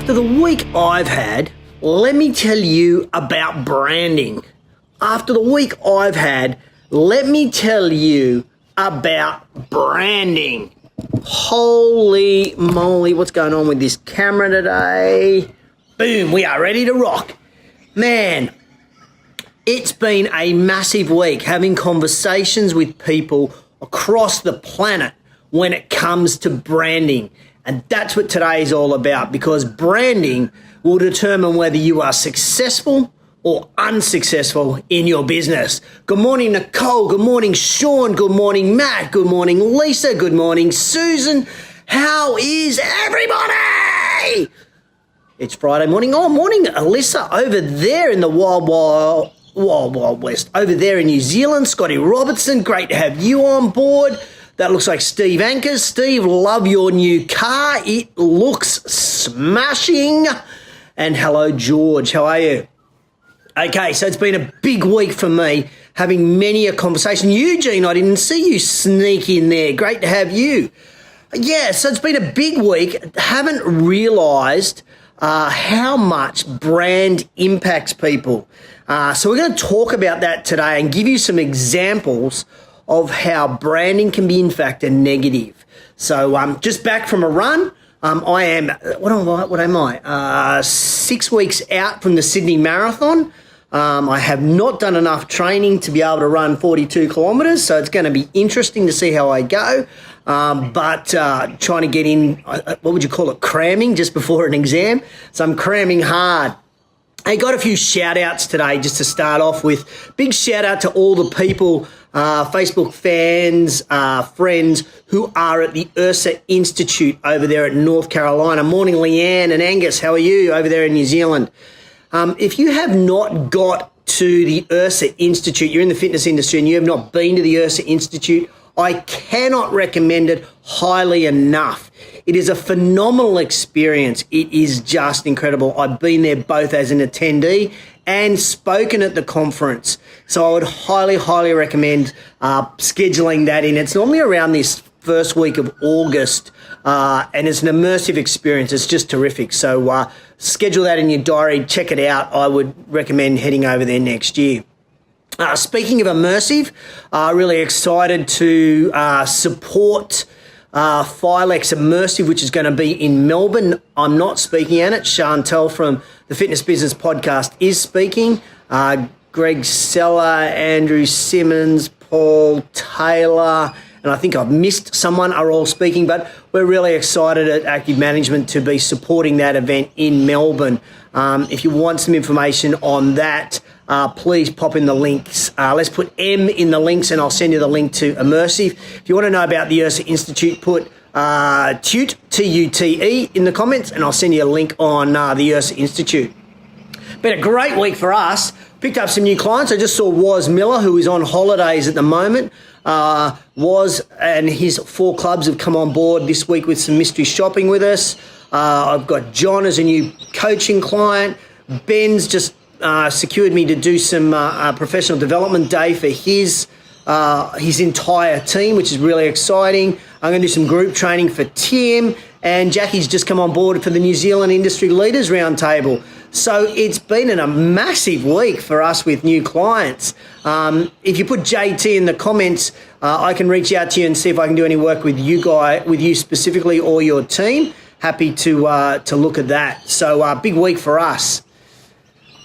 After the week I've had, let me tell you about branding. After the week I've had, let me tell you about branding. Holy moly, what's going on with this camera today? Boom, we are ready to rock. Man, it's been a massive week having conversations with people across the planet when it comes to branding. And that's what today is all about, because branding will determine whether you are successful or unsuccessful in your business. Good morning, Nicole. Good morning, Sean. Good morning, Matt. Good morning, Lisa. Good morning, Susan. How is everybody? It's Friday morning. Oh, morning, Alyssa, over there in the Wild West, over there in New Zealand. Scotty Robertson, great to have you on board. That looks like Steve Anchors. Steve, love your new car. It looks smashing. And hello, George. How are you? Okay, so it's been a big week for me, having many a conversation. Eugene, I didn't see you sneak in there. Great to have you. Yeah, so it's been a big week. Haven't realised how much brand impacts people. So we're going to talk about that today and give you some examples of how branding can be in fact a negative. So just back from a run. I am, what am I? 6 weeks out from the Sydney Marathon. I have not done enough training to be able to run 42 kilometres, so it's going to be interesting to see how I go. But trying to get in, what would you call it, cramming just before an exam. So I'm cramming hard. I got a few shout outs today just to start off with. Big shout out to all the people, Facebook fans, friends who are at the Ursa Institute over there at North Carolina. Morning, Leanne and Angus. How are you over there in New Zealand? If you have not got to the Ursa Institute, you're in the fitness industry and you have not been to the Ursa Institute, I cannot recommend it highly enough. It is a phenomenal experience. It is just incredible. I've been there both as an attendee and spoken at the conference. So I would highly, highly recommend scheduling that in. It's normally around this first week of August, and it's an immersive experience. It's just terrific. So schedule that in your diary. Check it out. I would recommend heading over there next year. Speaking of immersive, really excited to support Philex Immersive, which is going to be in Melbourne. I'm not speaking at it. Chantel from the Fitness Business Podcast is speaking. Greg Seller, Andrew Simmons, Paul Taylor, and I think I've missed someone, are all speaking, but we're really excited at Active Management to be supporting that event in Melbourne. If you want some information on that, please pop in the links. Let's put M in the links and I'll send you the link to Immersive. If you want to know about the Ursa Institute, put TUTE, T-U-T-E in the comments and I'll send you a link on the Ursa Institute. Been a great week for us. Picked up some new clients. I just saw Woz Miller, who is on holidays at the moment. Woz and his 4 clubs have come on board this week with some mystery shopping with us. I've got John as a new coaching client. Ben's just secured me to do some professional development day for his entire team, which is really exciting. I'm going to do some group training for Tim, and Jackie's just come on board for the New Zealand Industry Leaders Roundtable. So it's been a massive week for us with new clients. If you put JT in the comments, I can reach out to you and see if I can do any work with you specifically or your team. Happy to look at that. So big week for us.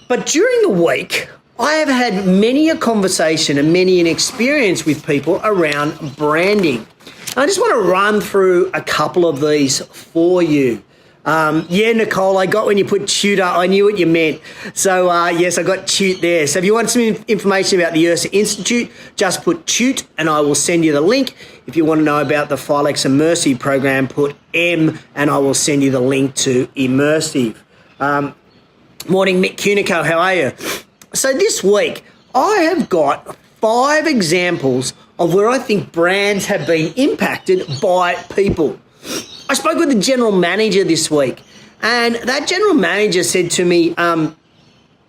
But during the week, I have had many a conversation and many an experience with people around branding. I just want to run through a couple of these for you. Yeah, Nicole, I got when you put tutor, I knew what you meant. So, yes, I got tute there. So if you want some information about the Ursa Institute, just put tute and I will send you the link. If you want to know about the Philex Immersive program, put M and I will send you the link to Immersive. Morning, Mick Cunico, how are you? So this week, I have got 5 examples of where I think brands have been impacted by people. I spoke with the general manager this week, and that general manager said to me,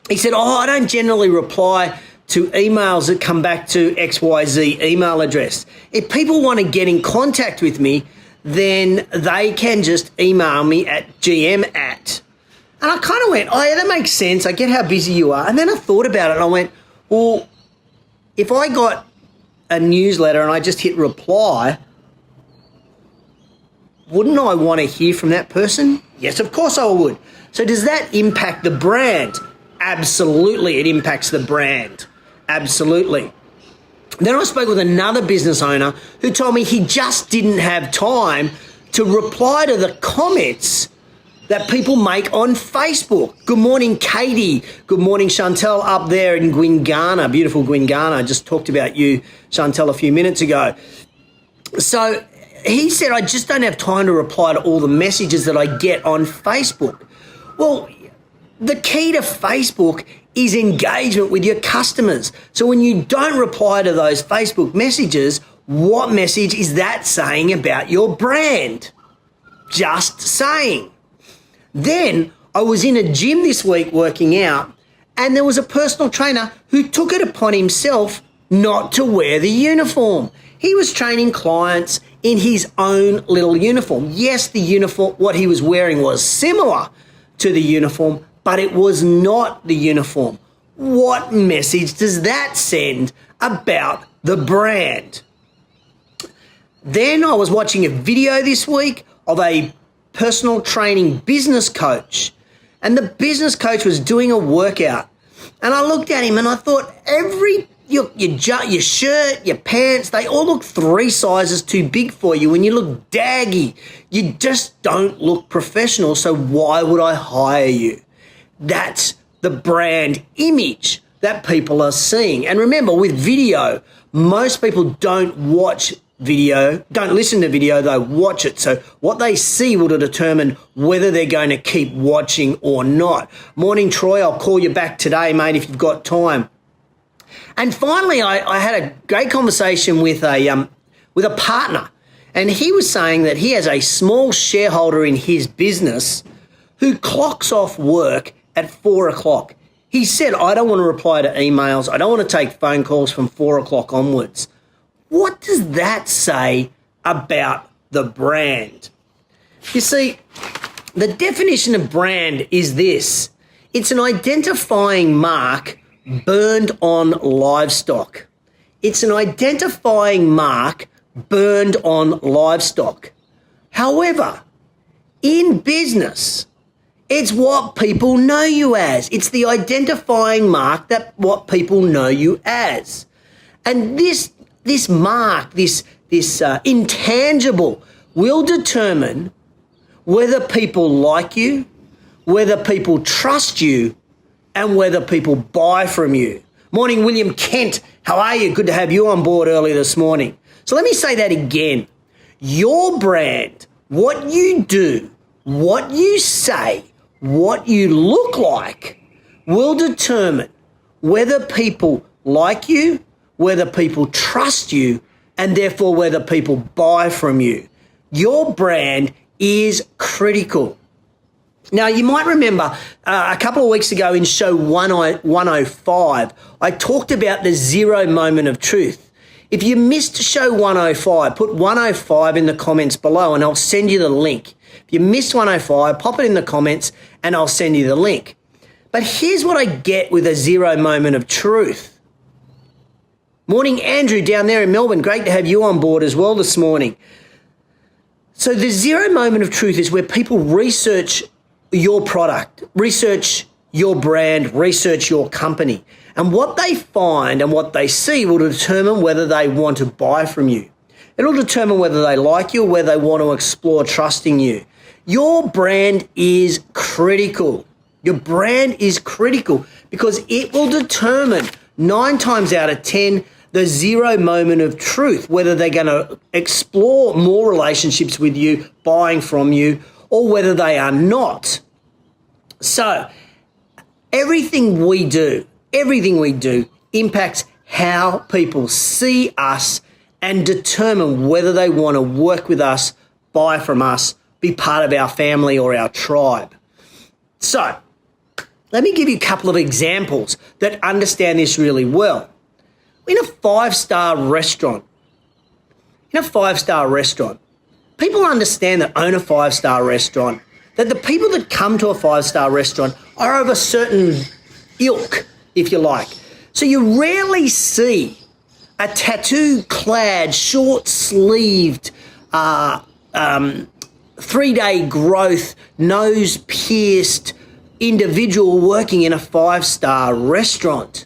he said, I don't generally reply to emails that come back to XYZ email address. If people want to get in contact with me, then they can just email me at gm@ And I kind of went, oh, yeah, that makes sense. I get how busy you are. And then I thought about it and I went, well, if I got a newsletter and I just hit reply, wouldn't I want to hear from that person? Yes, of course I would. So does that impact the brand? Absolutely, it impacts the brand. Absolutely. Then I spoke with another business owner who told me he just didn't have time to reply to the comments that people make on Facebook. Good morning, Katie. Good morning, Chantel, up there in Gwingana, beautiful Gwingana. I just talked about you, Chantel, a few minutes ago. So he said, I just don't have time to reply to all the messages that I get on Facebook. Well, the key to Facebook is engagement with your customers. So when you don't reply to those Facebook messages, what message is that saying about your brand? Just saying. Then I was in a gym this week working out, and there was a personal trainer who took it upon himself not to wear the uniform. He was training clients in his own little uniform. Yes, the uniform, what he was wearing was similar to the uniform, but it was not the uniform. What message does that send about the brand? Then I was watching a video this week of a personal training business coach, and the business coach was doing a workout, and I looked at him and I thought, your shirt, your pants, they all look 3 sizes too big for you, and you look daggy. You just don't look professional, so why would I hire you? That's the brand image that people are seeing. And remember, with video, most people don't watch video, don't listen to video, they watch it. So what they see will determine whether they're going to keep watching or not. Morning, Troy. I'll call you back today, mate, if you've got time. And finally, I had a great conversation with a partner, and he was saying that he has a small shareholder in his business who clocks off work at 4 o'clock. He said, I don't want to reply to emails. I don't want to take phone calls from 4 o'clock onwards. What does that say about the brand? You see, the definition of brand is this. It's an identifying mark burned on livestock. It's an identifying mark burned on livestock. However, in business, it's what people know you as. It's the identifying mark that what people know you as. And this mark, this intangible will determine whether people like you, whether people trust you, and whether people buy from you. Morning, William Kent. How are you? Good to have you on board early this morning. So let me say that again. Your brand, what you do, what you say, what you look like will determine whether people like you, whether people trust you, and therefore whether people buy from you. Your brand is critical. Now, you might remember a couple of weeks ago in show 105, I talked about the 0 moment of truth. If you missed show 105, put 105 in the comments below and I'll send you the link. If you missed 105, pop it in the comments and I'll send you the link. But here's what I get with a 0 moment of truth. Morning, Andrew, down there in Melbourne. Great to have you on board as well this morning. So the 0 moment of truth is where people research your product, research your brand, research your company. And what they find and what they see will determine whether they want to buy from you. It'll determine whether they like you or whether they want to explore trusting you. Your brand is critical. Your brand is critical because it will determine 9 times out of 10 the 0 moment of truth, whether they're going to explore more relationships with you, buying from you, or whether they are not. So everything we do impacts how people see us and determine whether they want to work with us, buy from us, be part of our family or our tribe. So let me give you a couple of examples that understand this really well. In a 5-star restaurant, people understand that own a 5-star restaurant, that the people that come to a five-star restaurant are of a certain ilk, if you like. So you rarely see a tattoo-clad, short-sleeved, 3-day growth, nose-pierced individual working in a five-star restaurant.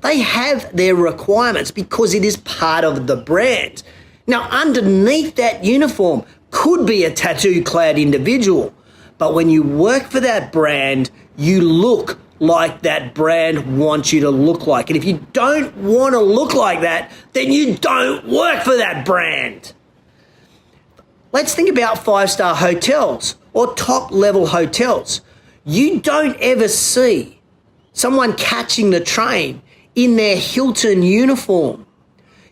They have their requirements because it is part of the brand. Now, underneath that uniform could be a tattoo-clad individual, but when you work for that brand, you look like that brand wants you to look like. And if you don't want to look like that, then you don't work for that brand. Let's think about five-star hotels or top-level hotels. You don't ever see someone catching the train in their Hilton uniform.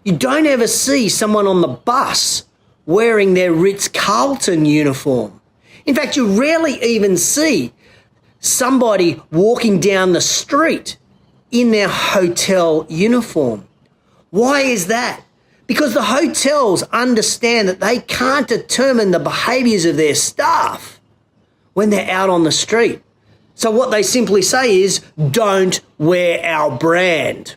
You don't ever see someone on the bus wearing their Ritz-Carlton uniform. In fact, you rarely even see somebody walking down the street in their hotel uniform. Why is that? Because the hotels understand that they can't determine the behaviours of their staff when they're out on the street. So what they simply say is, don't wear our brand.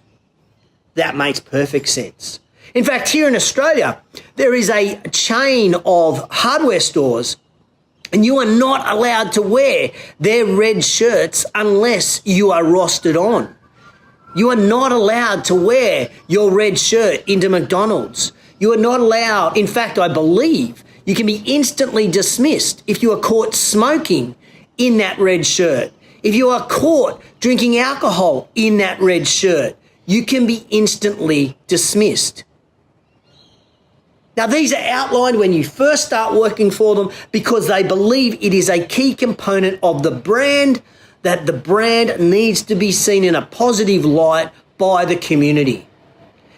That makes perfect sense. In fact, here in Australia, there is a chain of hardware stores, and you are not allowed to wear their red shirts unless you are rostered on. You are not allowed to wear your red shirt into McDonald's. You are not allowed, in fact, I believe you can be instantly dismissed if you are caught smoking in that red shirt. If you are caught drinking alcohol in that red shirt, you can be instantly dismissed. Now, these are outlined when you first start working for them because they believe it is a key component of the brand, that the brand needs to be seen in a positive light by the community.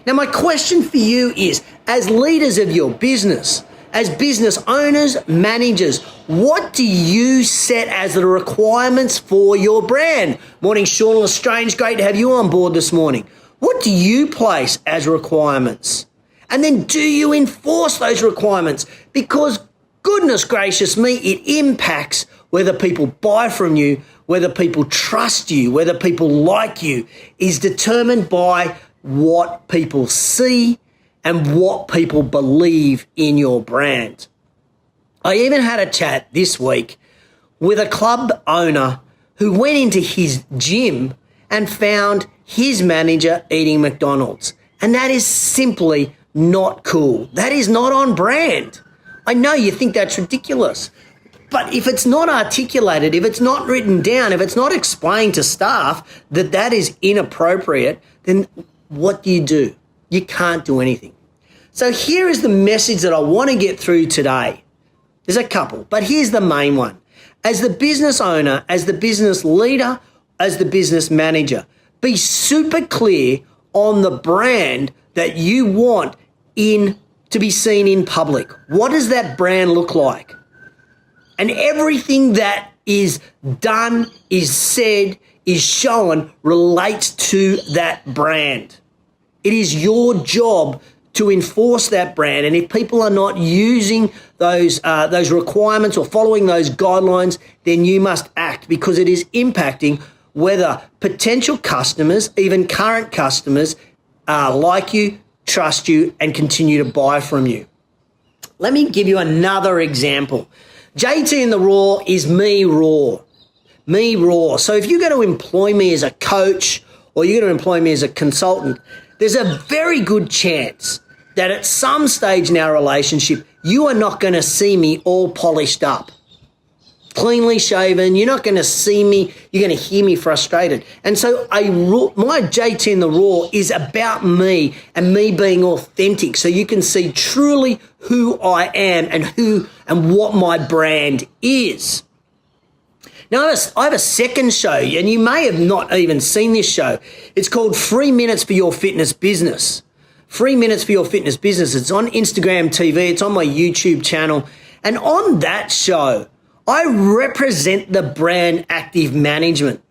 Now, my question for you is, as leaders of your business, as business owners, managers, what do you set as the requirements for your brand? Morning, Sean Lestrange. Great to have you on board this morning. What do you place as requirements? And then do you enforce those requirements? Because goodness gracious me, it impacts whether people buy from you, whether people trust you, whether people like you, is determined by what people see and what people believe in your brand. I even had a chat this week with a club owner who went into his gym and found his manager eating McDonald's. And that is simply not cool. That is not on brand. I know you think that's ridiculous, but if it's not articulated, if it's not written down, if it's not explained to staff that that is inappropriate, then what do? You can't do anything. So here is the message that I want to get through today. There's a couple, but here's the main one. As the business owner, as the business leader, as the business manager, be super clear on the brand that you want to be seen in public. What does that brand look like? And everything that is done, is said, is shown relates to that brand. It is your job to enforce that brand. And if people are not using those requirements or following those guidelines, then you must act, because it is impacting whether potential customers, even current customers, like you, trust you, and continue to buy from you. Let me give you another example. JTInTheRaw is me raw. Me raw. So if you're going to employ me as a coach or you're going to employ me as a consultant, there's a very good chance that at some stage in our relationship, you are not going to see me all polished up, cleanly shaven. You're not going to see me. You're going to hear me frustrated. And so my JTInTheRaw is about me and me being authentic, so you can see truly who I am and what my brand is. Now, I have a second show, and you may have not even seen this show. It's called 3 Minutes for Your Fitness Business. 3 Minutes for Your Fitness Business. It's on Instagram TV. It's on my YouTube channel. And on that show, I represent the brand Active Management.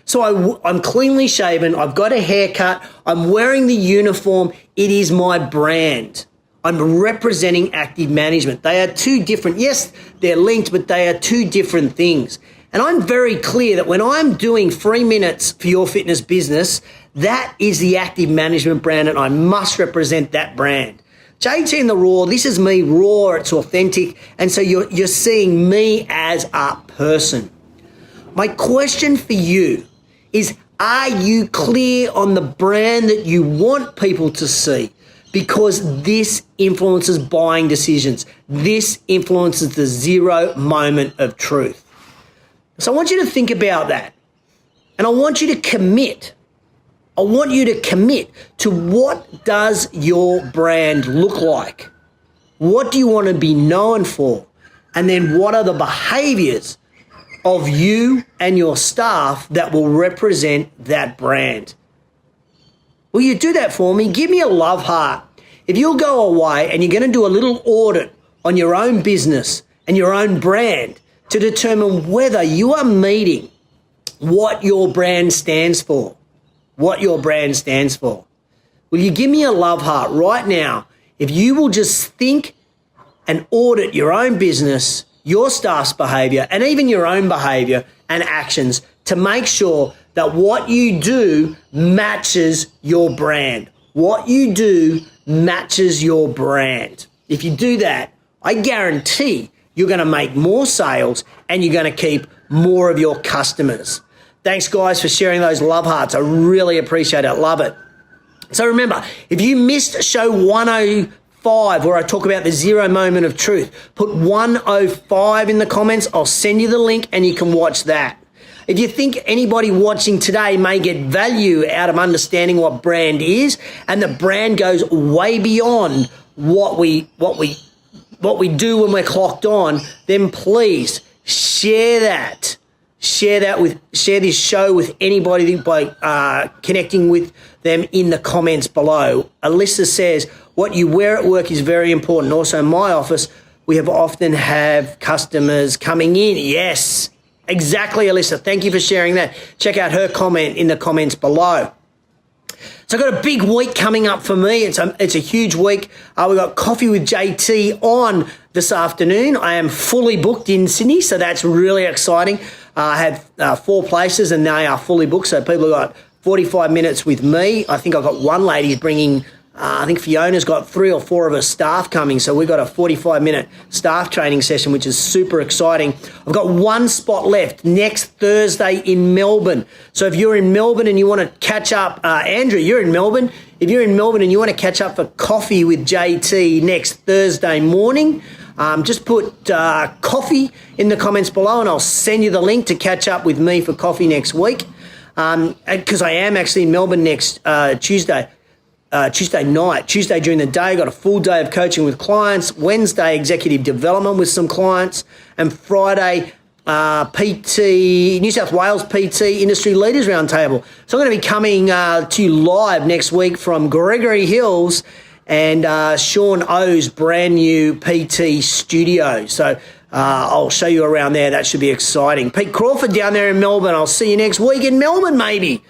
So I'm cleanly shaven. I've got a haircut. I'm wearing the uniform. It is my brand. I'm representing active management. They are two different, yes, they're linked, but they are two different things. And I'm very clear that when I'm doing 3 minutes for your fitness business, that is the active management brand, and I must represent that brand. JTInTheRaw, this is me raw, it's authentic, and so you're seeing me as a person. My question for you is, are you clear on the brand that you want people to see? Because this influences buying decisions. This influences the 0 moment of truth. So I want you to think about that. And I want you to commit. I want you to commit to what does your brand look like? What do you want to be known for? And then what are the behaviors of you and your staff that will represent that brand? Will you do that for me? Give me a love heart. If you'll go away and you're going to do a little audit on your own business and your own brand to determine whether you are meeting what your brand stands for, what your brand stands for. Will you give me a love heart right now? If you will just think and audit your own business, your staff's behavior, and even your own behavior and actions to make sure that what you do matches your brand. What you do matches your brand. If you do that, I guarantee you're going to make more sales and you're going to keep more of your customers. Thanks, guys, for sharing those love hearts. I really appreciate it. Love it. So remember, if you missed show 105, where I talk about the 0 moment of truth, put 105 in the comments. I'll send you the link and you can watch that. If you think anybody watching today may get value out of understanding what brand is, and the brand goes way beyond what we do when we're clocked on, then please share that. Share this show with anybody by connecting with them in the comments below. Alyssa says, what you wear at work is very important. Also, in my office, we often have customers coming in. Yes, exactly, Alyssa. Thank you for sharing that. Check out her comment in the comments below. So I've got a big week coming up for me. It's a huge week. We've got Coffee with JT on this afternoon. I am fully booked in Sydney, so that's really exciting. I have 4 places and they are fully booked, so people have got 45 minutes with me. I think I've got one lady who's bringing, I think Fiona's got 3 or 4 of her staff coming, so we've got a 45-minute staff training session, which is super exciting. I've got 1 spot left next Thursday in Melbourne. So if you're in Melbourne and you want to catch up, Andrew, you're in Melbourne. If you're in Melbourne and you want to catch up for Coffee with JT next Thursday morning, just put coffee in the comments below and I'll send you the link to catch up with me for coffee next week. Because I am actually in Melbourne next Tuesday night. Tuesday during the day, got a full day of coaching with clients. Wednesday, executive development with some clients. And Friday, PT, New South Wales PT Industry Leaders Roundtable. So I'm going to be coming to you live next week from Gregory Hills and Sean O's brand new PT studio. So I'll show you around there. That should be exciting. Pete Crawford down there in Melbourne. I'll see you next week in Melbourne, maybe.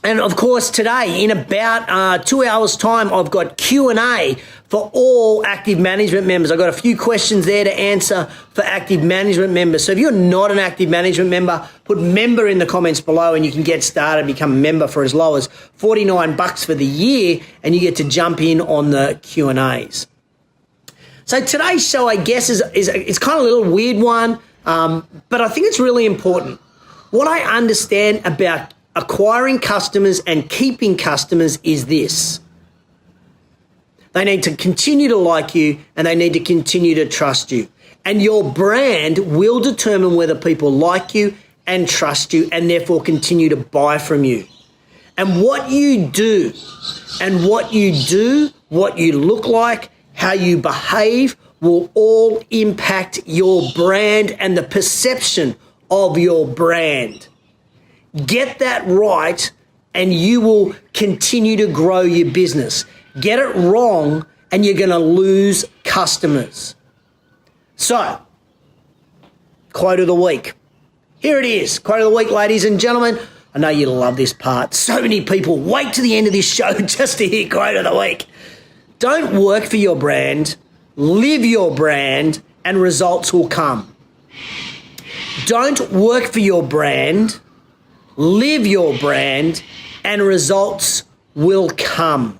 And of course, today, in about 2 hours' time, I've got Q&A for all Active Management members. I've got a few questions there to answer for Active Management members. So if you're not an Active Management member, put member in the comments below and you can get started, become a member for as low as $49 for the year, and you get to jump in on the Q&As. So today's show, I guess, is it's kind of a little weird one, but I think it's really important. What I understand about acquiring customers and keeping customers is this. They need to continue to like you and they need to continue to trust you. And your brand will determine whether people like you and trust you and therefore continue to buy from you. And what you do, what you look like, how you behave will all impact your brand and the perception of your brand. Get that right and you will continue to grow your business. Get it wrong and you're going to lose customers. So, quote of the week. Here it is. Quote of the week, ladies and gentlemen. I know you love this part. So many people wait to the end of this show just to hear quote of the week. Don't work for your brand, live your brand, and results will come. Don't work for your brand, live your brand, and results will come.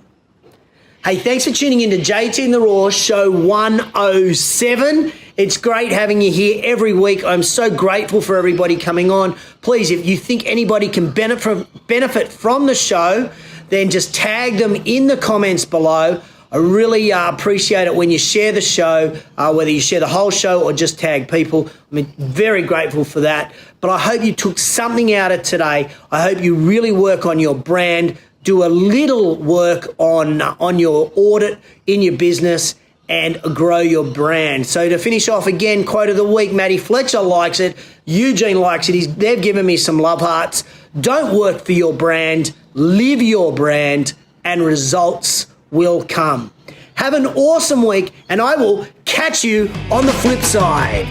Hey, thanks for tuning in to JTInTheRaw, show 107. It's great having you here every week. I'm so grateful for everybody coming on. Please, if you think anybody can benefit from the show, then just tag them in the comments below. I really appreciate it when you share the show, whether you share the whole show or just tag people. I'm very grateful for that. But I hope you took something out of today. I hope you really work on your brand, do a little work on your audit in your business, and grow your brand. So to finish off again, quote of the week, Matty Fletcher likes it, Eugene likes it, they've given me some love hearts. Don't work for your brand, live your brand, and results will come. Have an awesome week, and I will catch you on the flip side.